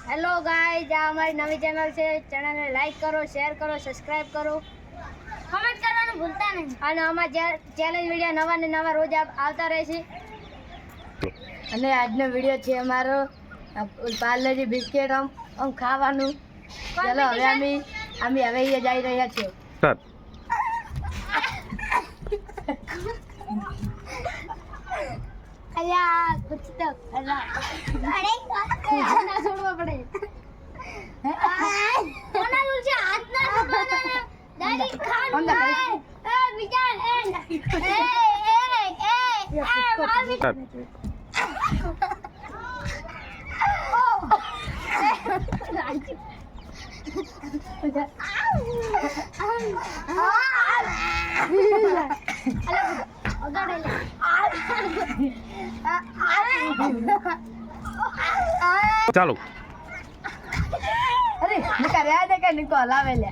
Hello guys, આ અમારી નવી ચેનલ છે. ચેનલને લાઈક કરો, શેર કરો, સબસ્ક્રાઇબ કરો, કમેન્ટ કરવાનું ભૂલતા નહીં. અને અમારા ચેલેન્જ વિડીયો નવા ને નવા રોજ આવતા રહેશે. અને આજનો વિડીયો છે અમારો પાર્લેજી બિસ્કિટ આમ ખાવાનું. ચલો હવે અમે અહીંયા જઈ રહ્યા છીએ. અલ્યા કુછ તો અરે ના છોડવા પડે. કોના રૂલ છે? હાથ ના છોડવાના. દાદી ખાવાનું એ વિચાર ચાલો અરે નિકા રહ્યા દે કે નિકો હલાવે લે.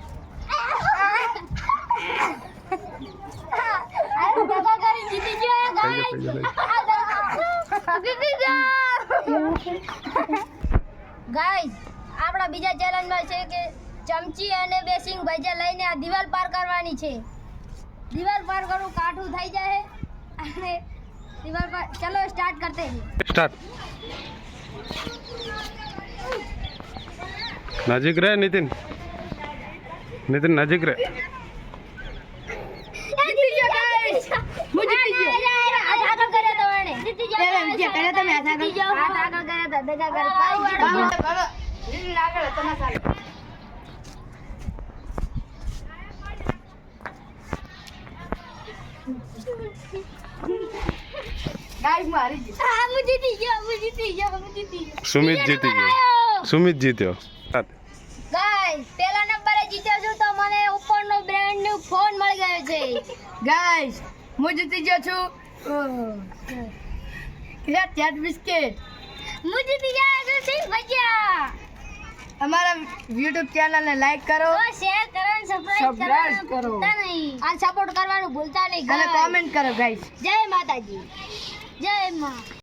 અરે દગા કરી જીતી ગયો ગાઈસ. જીતી ગયો ગાઈસ. આપણા બીજા ચેલેન્જમાં છે કે ચમચી અને બે સિંગ ભજીયા લઈને આ દિવાલ પાર કરવાની છે. દિવાલ પાર કરવું કાઠું થઈ જાય અને દિવાલ પર ચલો સ્ટાર્ટ કરते हैं. સ્ટાર્ટ. નજીક રહે નીતિન નજીક રહે. સુમિત જીતી ગયો. સુમિત જીત્યો. ગાઈસ, પહેલા નંબરે જીત્યો છું તો મને ઉપરનો બ્રાન્ડ ન્યુ ફોન મળી ગયો છે. ગાઈસ, હું જીતી ગયો છું ચેટ બિસ્કિટ. હું જીતી ગયો છું સિંગ ભજીયા. અમારા YouTube ચેનલને લાઈક કરો, શેર કરો અને સબસ્ક્રાઇબ કરો. ભૂલતા નહીં. આ સપોર્ટ કરવાનું ભૂલતા નહીં. અને કોમેન્ટ કરો ગાઈસ. જય માતાજી. જય માં.